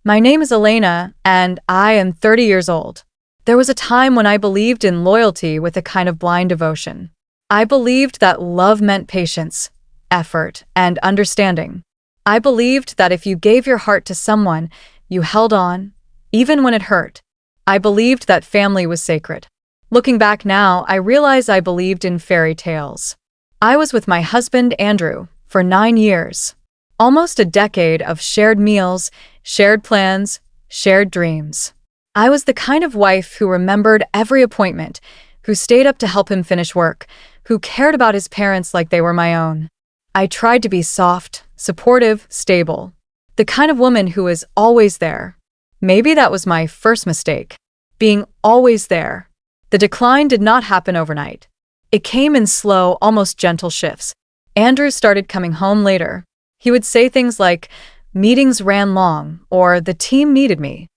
My name is Elena, and I am 30 years old. There was a time when I believed in loyalty with a kind of blind devotion. I believed that love meant patience, effort, and understanding. I believed that if you gave your heart to someone, you held on, even when it hurt. I believed that family was sacred. Looking back now, I realize I believed in fairy tales. I was with my husband, Andrew, for 9 years. Almost a decade of shared meals, shared plans, shared dreams. I was the kind of wife who remembered every appointment, who stayed up to help him finish work, who cared about his parents like they were my own. I tried to be soft, supportive, stable. The kind of woman who was always there. Maybe that was my first mistake. Being always there. The decline did not happen overnight. It came in slow, almost gentle shifts. Andrew started coming home later. He would say things like, "Meetings ran long," or "The team needed me."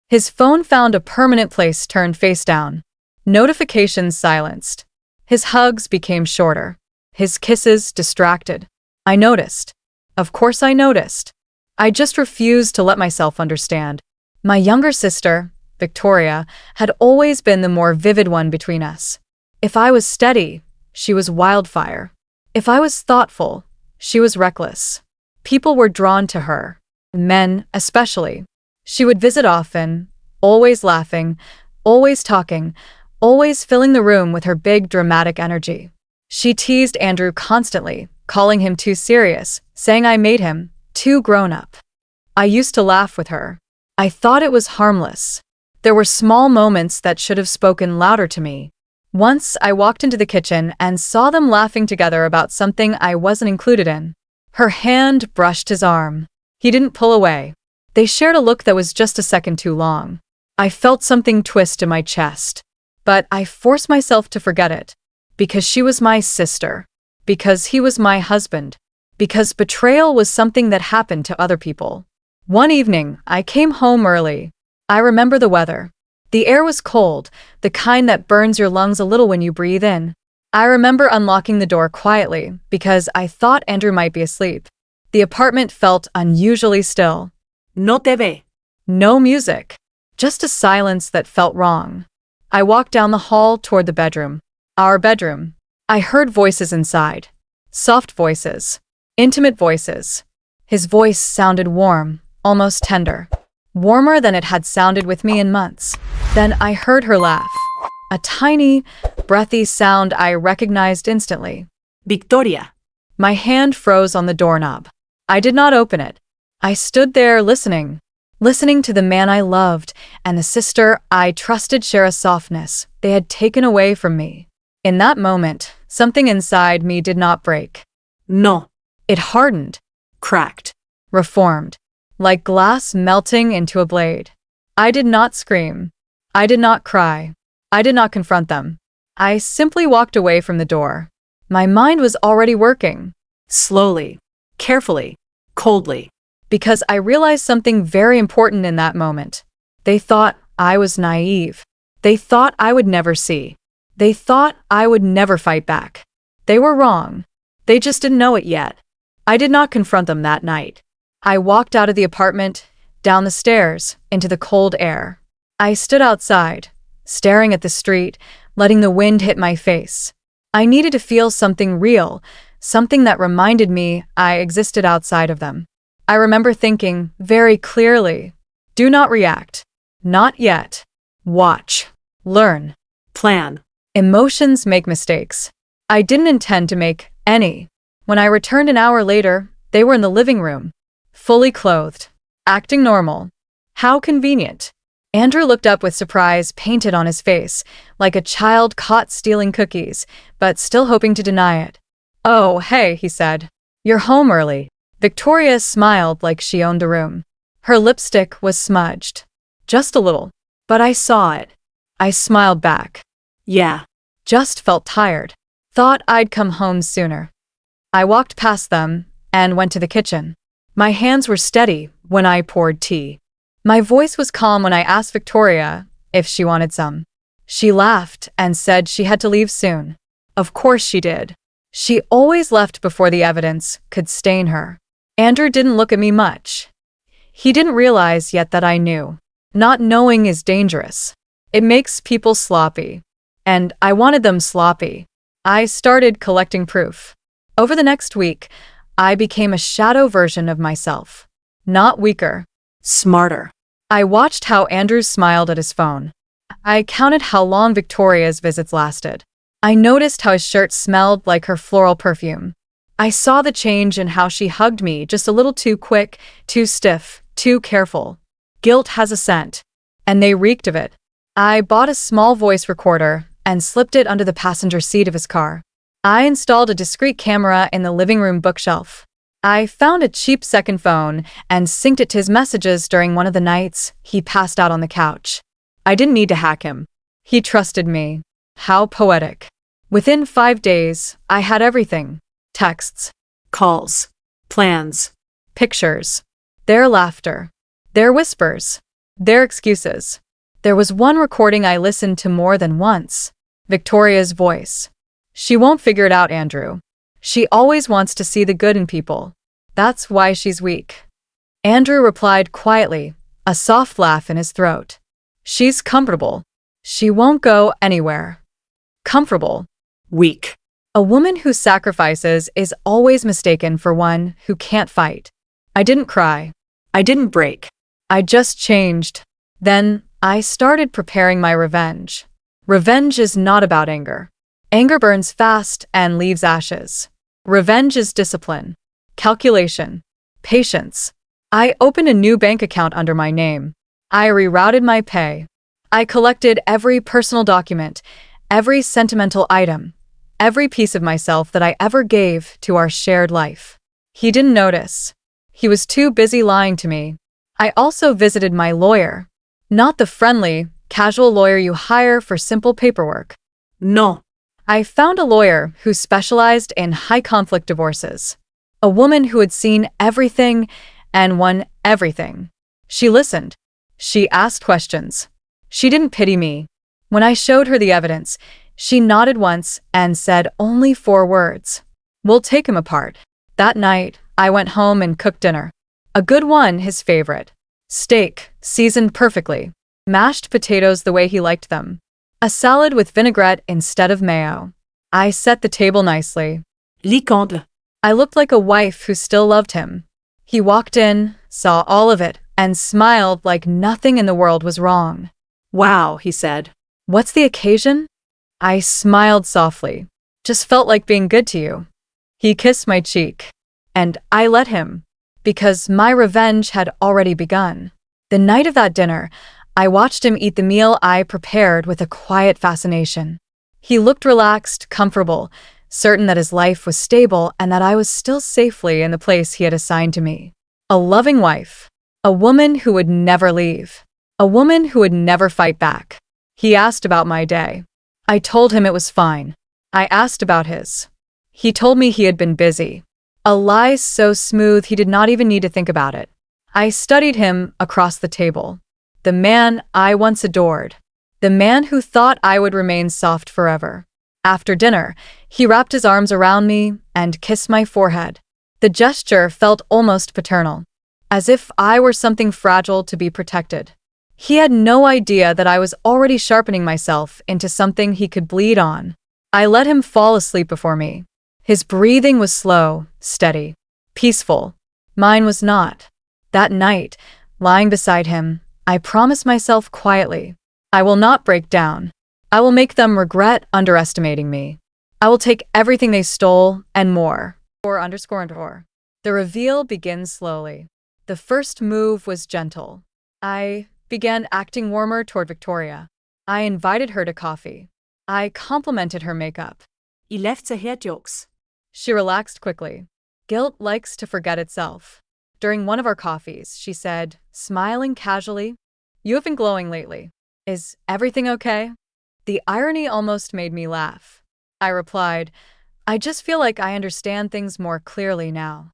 His phone found a permanent place turned face down. Notifications silenced. His hugs became shorter. His kisses distracted. I noticed. Of course I noticed. I just refused to let myself understand. My younger sister, Victoria, had always been the more vivid one between us. If I was steady, she was wildfire. If I was thoughtful, she was reckless. People were drawn to her. Men, especially. She would visit often, always laughing, always talking, always filling the room with her big, dramatic energy. She teased Andrew constantly, calling him too serious, saying I made him too grown up. I used to laugh with her. I thought it was harmless. There were small moments that should have spoken louder to me. Once I walked into the kitchen and saw them laughing together about something I wasn't included in. Her hand brushed his arm. He didn't pull away. They shared a look that was just a second too long. I felt something twist in my chest. But I forced myself to forget it. Because she was my sister. Because he was my husband. Because betrayal was something that happened to other people. One evening, I came home early. I remember the weather. The air was cold, the kind that burns your lungs a little when you breathe in. I remember unlocking the door quietly because I thought Andrew might be asleep. The apartment felt unusually still. No te ve. No music. Just a silence that felt wrong. I walked down the hall toward the bedroom. Our bedroom. I heard voices inside. Soft voices. Intimate voices. His voice sounded warm, almost tender. Warmer than it had sounded with me in months. Then I heard her laugh. A tiny, breathy sound I recognized instantly. Victoria. My hand froze on the doorknob. I did not open it. I stood there listening to the man I loved and the sister I trusted share a softness they had taken away from me. In that moment, something inside me did not break. No. It hardened. Cracked. Reformed. Like glass melting into a blade. I did not scream. I did not cry. I did not confront them. I simply walked away from the door. My mind was already working. Slowly. Carefully. Coldly. Because I realized something very important in that moment. They thought I was naive. They thought I would never see. They thought I would never fight back. They were wrong. They just didn't know it yet. I did not confront them that night. I walked out of the apartment, down the stairs, into the cold air. I stood outside, staring at the street, letting the wind hit my face. I needed to feel something real, something that reminded me I existed outside of them. I remember thinking very clearly, do not react. Not yet. Watch. Learn. Plan. Emotions make mistakes. I didn't intend to make any. When I returned an hour later, they were in the living room. Fully clothed. Acting normal. How convenient. Andrew looked up with surprise painted on his face, like a child caught stealing cookies, but still hoping to deny it. "Oh, hey," he said. "You're home early." Victoria smiled like she owned the room. Her lipstick was smudged. Just a little. But I saw it. I smiled back. Yeah. Just felt tired. Thought I'd come home sooner. I walked past them and went to the kitchen. My hands were steady when I poured tea. My voice was calm when I asked Victoria if she wanted some. She laughed and said she had to leave soon. Of course she did. She always left before the evidence could stain her. Andrew didn't look at me much. He didn't realize yet that I knew. Not knowing is dangerous. It makes people sloppy. And I wanted them sloppy. I started collecting proof. Over the next week, I became a shadow version of myself. Not weaker. Smarter. I watched how Andrew smiled at his phone. I counted how long Victoria's visits lasted. I noticed how his shirt smelled like her floral perfume. I saw the change in how she hugged me, just a little too quick, too stiff, too careful. Guilt has a scent, and they reeked of it. I bought a small voice recorder and slipped it under the passenger seat of his car. I installed a discreet camera in the living room bookshelf. I found a cheap second phone and synced it to his messages during one of the nights he passed out on the couch. I didn't need to hack him. He trusted me. How poetic. Within 5 days, I had everything. Texts, Calls. Plans. pictures, their laughter, their whispers, their excuses. There was one recording I listened to more than once. Victoria's voice. She won't figure it out, Andrew. She always wants to see the good in people. That's why she's weak. Andrew replied quietly, a soft laugh in his throat. She's comfortable. She won't go anywhere. Comfortable. Weak. A woman who sacrifices is always mistaken for one who can't fight. I didn't cry. I didn't break. I just changed. Then I started preparing my revenge. Revenge is not about anger. Anger burns fast and leaves ashes. Revenge is discipline, calculation, patience. I opened a new bank account under my name. I rerouted my pay. I collected every personal document, every sentimental item, every piece of myself that I ever gave to our shared life. He didn't notice. He was too busy lying to me. I also visited my lawyer. Not the friendly, casual lawyer you hire for simple paperwork. No. I found a lawyer who specialized in high-conflict divorces. A woman who had seen everything and won everything. She listened. She asked questions. She didn't pity me. When I showed her the evidence, she nodded once and said only 4 words. We'll take him apart. That night, I went home and cooked dinner. A good one, his favorite. Steak, seasoned perfectly. Mashed potatoes the way he liked them. A salad with vinaigrette instead of mayo. I set the table nicely. Liconde. I looked like a wife who still loved him. He walked in, saw all of it, and smiled like nothing in the world was wrong. Wow, he said. What's the occasion? I smiled softly. Just felt like being good to you. He kissed my cheek. And I let him. Because my revenge had already begun. The night of that dinner, I watched him eat the meal I prepared with a quiet fascination. He looked relaxed, comfortable, certain that his life was stable and that I was still safely in the place he had assigned to me. A loving wife. A woman who would never leave. A woman who would never fight back. He asked about my day. I told him it was fine. I asked about his. He told me he had been busy. A lie so smooth he did not even need to think about it. I studied him across the table. The man I once adored. The man who thought I would remain soft forever. After dinner, he wrapped his arms around me and kissed my forehead. The gesture felt almost paternal, as if I were something fragile to be protected. He had no idea that I was already sharpening myself into something he could bleed on. I let him fall asleep before me. His breathing was slow, steady, peaceful. Mine was not. That night, lying beside him, I promised myself quietly, I will not break down. I will make them regret underestimating me. I will take everything they stole and more. The reveal begins slowly. The first move was gentle. I began acting warmer toward Victoria. I invited her to coffee. I complimented her makeup. I left the head jokes. She relaxed quickly. Guilt likes to forget itself. During one of our coffees, she said, smiling casually, "You have been glowing lately. Is everything okay?" The irony almost made me laugh. I replied, "I just feel like I understand things more clearly now."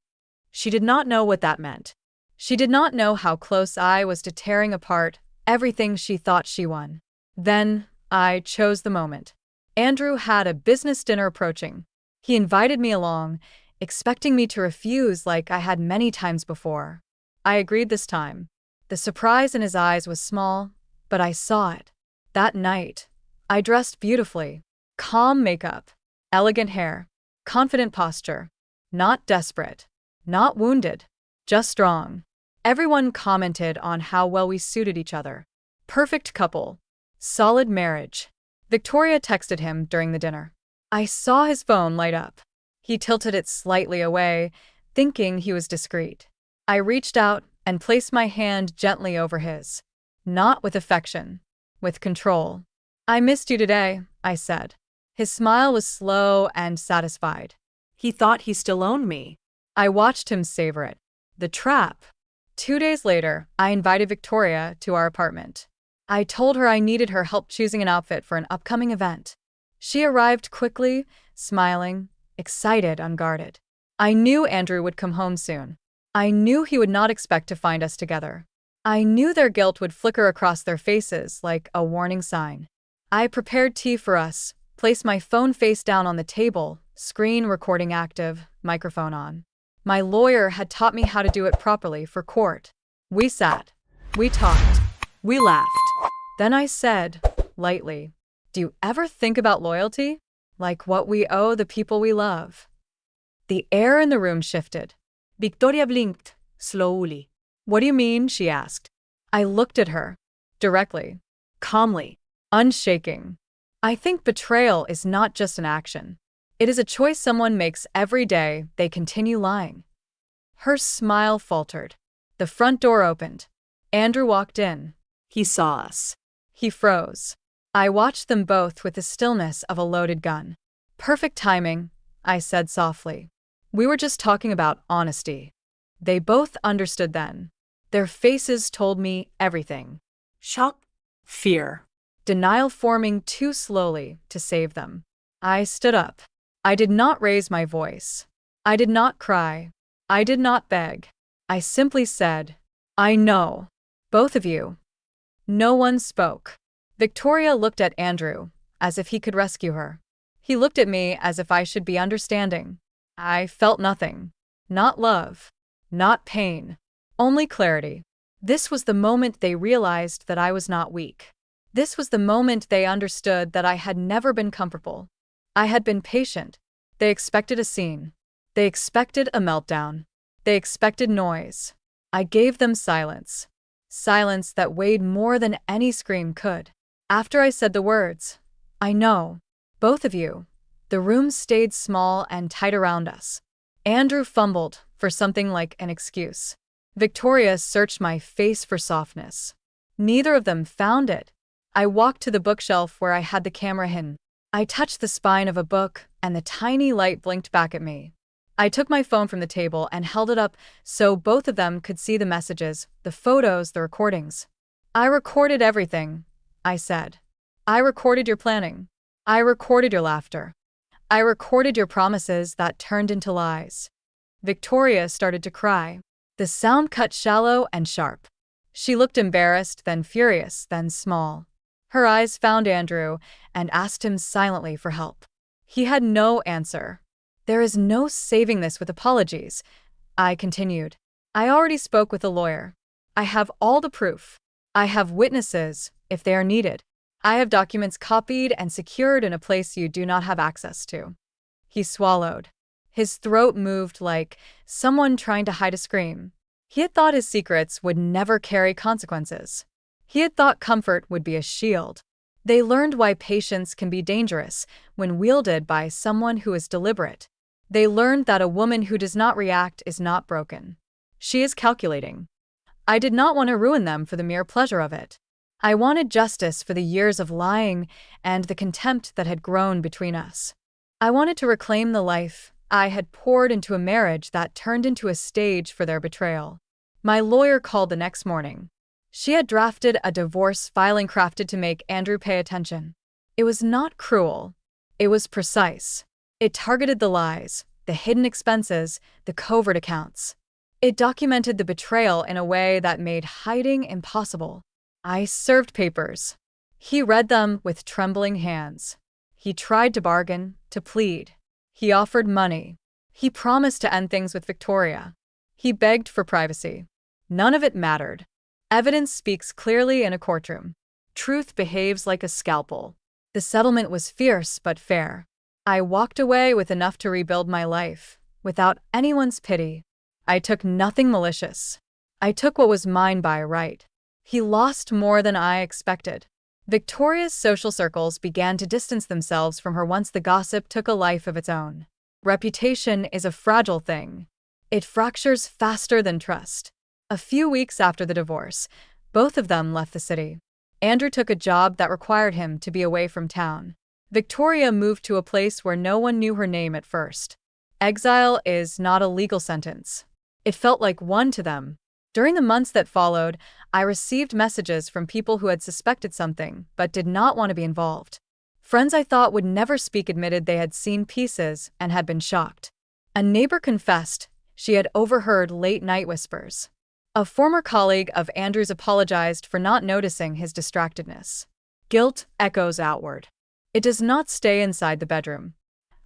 She did not know what that meant. She did not know how close I was to tearing apart everything she thought she won. Then I chose the moment. Andrew had a business dinner approaching. He invited me along, expecting me to refuse like I had many times before. I agreed this time. The surprise in his eyes was small, but I saw it. That night, I dressed beautifully. Calm makeup, elegant hair, confident posture. Not desperate, not wounded, just strong. Everyone commented on how well we suited each other. Perfect couple. Solid marriage. Victoria texted him during the dinner. I saw his phone light up. He tilted it slightly away, thinking he was discreet. I reached out and placed my hand gently over his. Not with affection, with control. I missed you today, I said. His smile was slow and satisfied. He thought he still owned me. I watched him savor it. The trap. 2 days later, I invited Victoria to our apartment. I told her I needed her help choosing an outfit for an upcoming event. She arrived quickly, smiling, excited, unguarded. I knew Andrew would come home soon. I knew he would not expect to find us together. I knew their guilt would flicker across their faces like a warning sign. I prepared tea for us, placed my phone face down on the table, screen recording active, microphone on. My lawyer had taught me how to do it properly for court. We sat. We talked. We laughed. Then I said, lightly, "Do you ever think about loyalty? Like what we owe the people we love?" The air in the room shifted. Victoria blinked, slowly. "What do you mean?" she asked. I looked at her. Directly. Calmly. Unshaking. I think betrayal is not just an action. It is a choice someone makes every day they continue lying. Her smile faltered. The front door opened. Andrew walked in. He saw us. He froze. I watched them both with the stillness of a loaded gun. "Perfect timing," I said softly. "We were just talking about honesty." They both understood then. Their faces told me everything. Shock. Fear. Denial forming too slowly to save them. I stood up. I did not raise my voice. I did not cry. I did not beg. I simply said, "I know. Both of you." No one spoke. Victoria looked at Andrew, as if he could rescue her. He looked at me as if I should be understanding. I felt nothing. Not love. Not pain. Only clarity. This was the moment they realized that I was not weak. This was the moment they understood that I had never been comfortable. I had been patient. They expected a scene. They expected a meltdown. They expected noise. I gave them silence. Silence that weighed more than any scream could. After I said the words, "I know. Both of you," the room stayed small and tight around us. Andrew fumbled for something like an excuse. Victoria searched my face for softness. Neither of them found it. I walked to the bookshelf where I had the camera hidden. I touched the spine of a book, and the tiny light blinked back at me. I took my phone from the table and held it up so both of them could see the messages, the photos, the recordings. "I recorded everything," I said. "I recorded your planning. I recorded your laughter. I recorded your promises that turned into lies." Victoria started to cry. The sound cut shallow and sharp. She looked embarrassed, then furious, then small. Her eyes found Andrew and asked him silently for help. He had no answer. "There is no saving this with apologies," I continued. "I already spoke with a lawyer. I have all the proof. I have witnesses, if they are needed. I have documents copied and secured in a place you do not have access to." He swallowed. His throat moved like someone trying to hide a scream. He had thought his secrets would never carry consequences. He had thought comfort would be a shield. They learned why patience can be dangerous when wielded by someone who is deliberate. They learned that a woman who does not react is not broken. She is calculating. I did not want to ruin them for the mere pleasure of it. I wanted justice for the years of lying and the contempt that had grown between us. I wanted to reclaim the life I had poured into a marriage that turned into a stage for their betrayal. My lawyer called the next morning. She had drafted a divorce filing crafted to make Andrew pay attention. It was not cruel. It was precise. It targeted the lies, the hidden expenses, the covert accounts. It documented the betrayal in a way that made hiding impossible. I served papers. He read them with trembling hands. He tried to bargain, to plead. He offered money. He promised to end things with Victoria. He begged for privacy. None of it mattered. Evidence speaks clearly in a courtroom. Truth behaves like a scalpel. The settlement was fierce but fair. I walked away with enough to rebuild my life, without anyone's pity. I took nothing malicious. I took what was mine by right. He lost more than I expected. Victoria's social circles began to distance themselves from her once the gossip took a life of its own. Reputation is a fragile thing. It fractures faster than trust. A few weeks after the divorce, both of them left the city. Andrew took a job that required him to be away from town. Victoria moved to a place where no one knew her name at first. Exile is not a legal sentence. It felt like one to them. During the months that followed, I received messages from people who had suspected something but did not want to be involved. Friends I thought would never speak admitted they had seen pieces and had been shocked. A neighbor confessed she had overheard late-night whispers. A former colleague of Andrew's apologized for not noticing his distractedness. Guilt echoes outward. It does not stay inside the bedroom.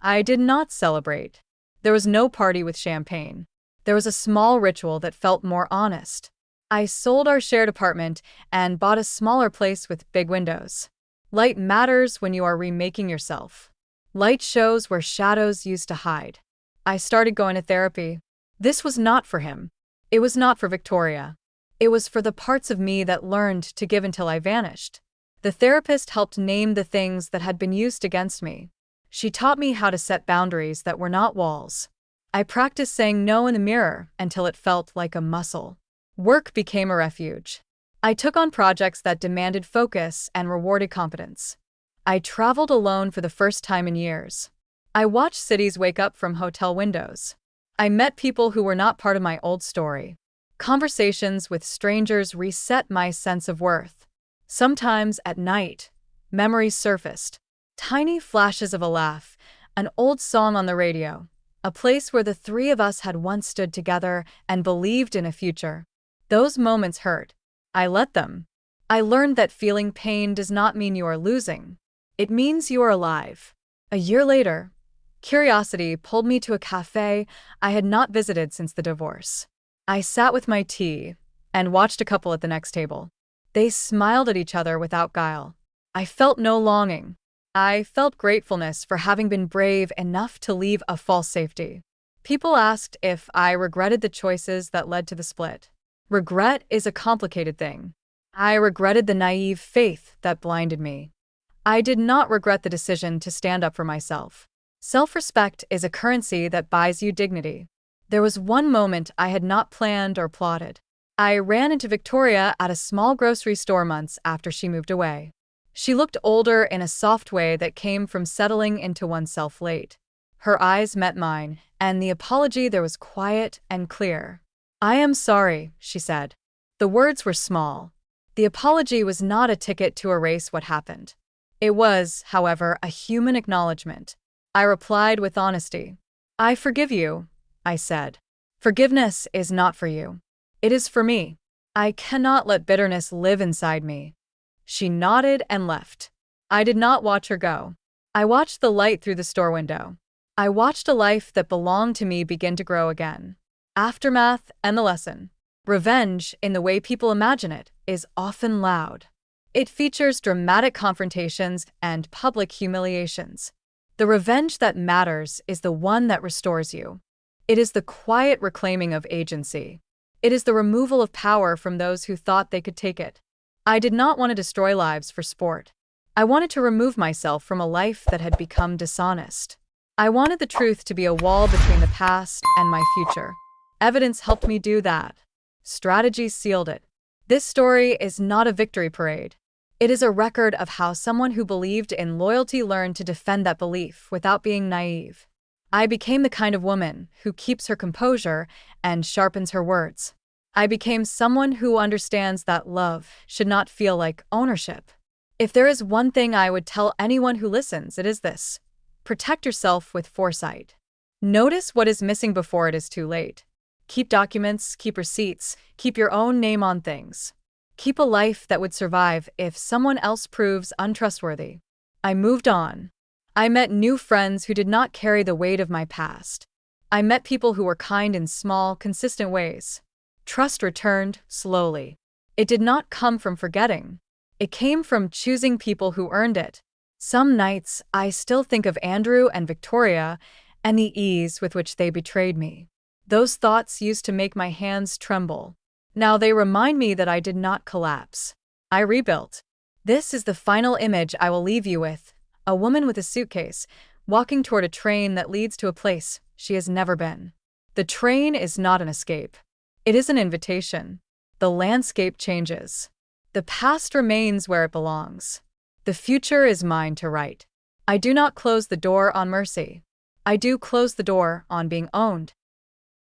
I did not celebrate. There was no party with champagne. There was a small ritual that felt more honest. I sold our shared apartment and bought a smaller place with big windows. Light matters when you are remaking yourself. Light shows where shadows used to hide. I started going to therapy. This was not for him. It was not for Victoria. It was for the parts of me that learned to give until I vanished. The therapist helped name the things that had been used against me. She taught me how to set boundaries that were not walls. I practiced saying no in the mirror until it felt like a muscle. Work became a refuge. I took on projects that demanded focus and rewarded competence. I traveled alone for the first time in years. I watched cities wake up from hotel windows. I met people who were not part of my old story. Conversations with strangers reset my sense of worth. Sometimes at night, memories surfaced. Tiny flashes of a laugh, an old song on the radio, a place where the three of us had once stood together and believed in a future. Those moments hurt. I let them. I learned that feeling pain does not mean you are losing. It means you are alive. A year later, curiosity pulled me to a cafe I had not visited since the divorce. I sat with my tea and watched a couple at the next table. They smiled at each other without guile. I felt no longing. I felt gratefulness for having been brave enough to leave a false safety. People asked if I regretted the choices that led to the split. Regret is a complicated thing. I regretted the naive faith that blinded me. I did not regret the decision to stand up for myself. Self-respect is a currency that buys you dignity. There was one moment I had not planned or plotted. I ran into Victoria at a small grocery store months after she moved away. She looked older in a soft way that came from settling into oneself late. Her eyes met mine, and the apology there was quiet and clear. "I am sorry," she said. The words were small. The apology was not a ticket to erase what happened. It was, however, a human acknowledgement. I replied with honesty. "I forgive you," I said. "Forgiveness is not for you. It is for me. I cannot let bitterness live inside me." She nodded and left. I did not watch her go. I watched the light through the store window. I watched a life that belonged to me begin to grow again. Aftermath and the lesson. Revenge, in the way people imagine it, is often loud. It features dramatic confrontations and public humiliations. The revenge that matters is the one that restores you. It is the quiet reclaiming of agency. It is the removal of power from those who thought they could take it. I did not want to destroy lives for sport. I wanted to remove myself from a life that had become dishonest. I wanted the truth to be a wall between the past and my future. Evidence helped me do that. Strategy sealed it. This story is not a victory parade. It is a record of how someone who believed in loyalty learned to defend that belief without being naive. I became the kind of woman who keeps her composure and sharpens her words. I became someone who understands that love should not feel like ownership. If there is one thing I would tell anyone who listens, it is this: protect yourself with foresight. Notice what is missing before it is too late. Keep documents, keep receipts, keep your own name on things. Keep a life that would survive if someone else proves untrustworthy. I moved on. I met new friends who did not carry the weight of my past. I met people who were kind in small, consistent ways. Trust returned slowly. It did not come from forgetting. It came from choosing people who earned it. Some nights, I still think of Andrew and Victoria and the ease with which they betrayed me. Those thoughts used to make my hands tremble. Now they remind me that I did not collapse. I rebuilt. This is the final image I will leave you with: a woman with a suitcase, walking toward a train that leads to a place she has never been. The train is not an escape. It is an invitation. The landscape changes. The past remains where it belongs. The future is mine to write. I do not close the door on mercy. I do close the door on being owned.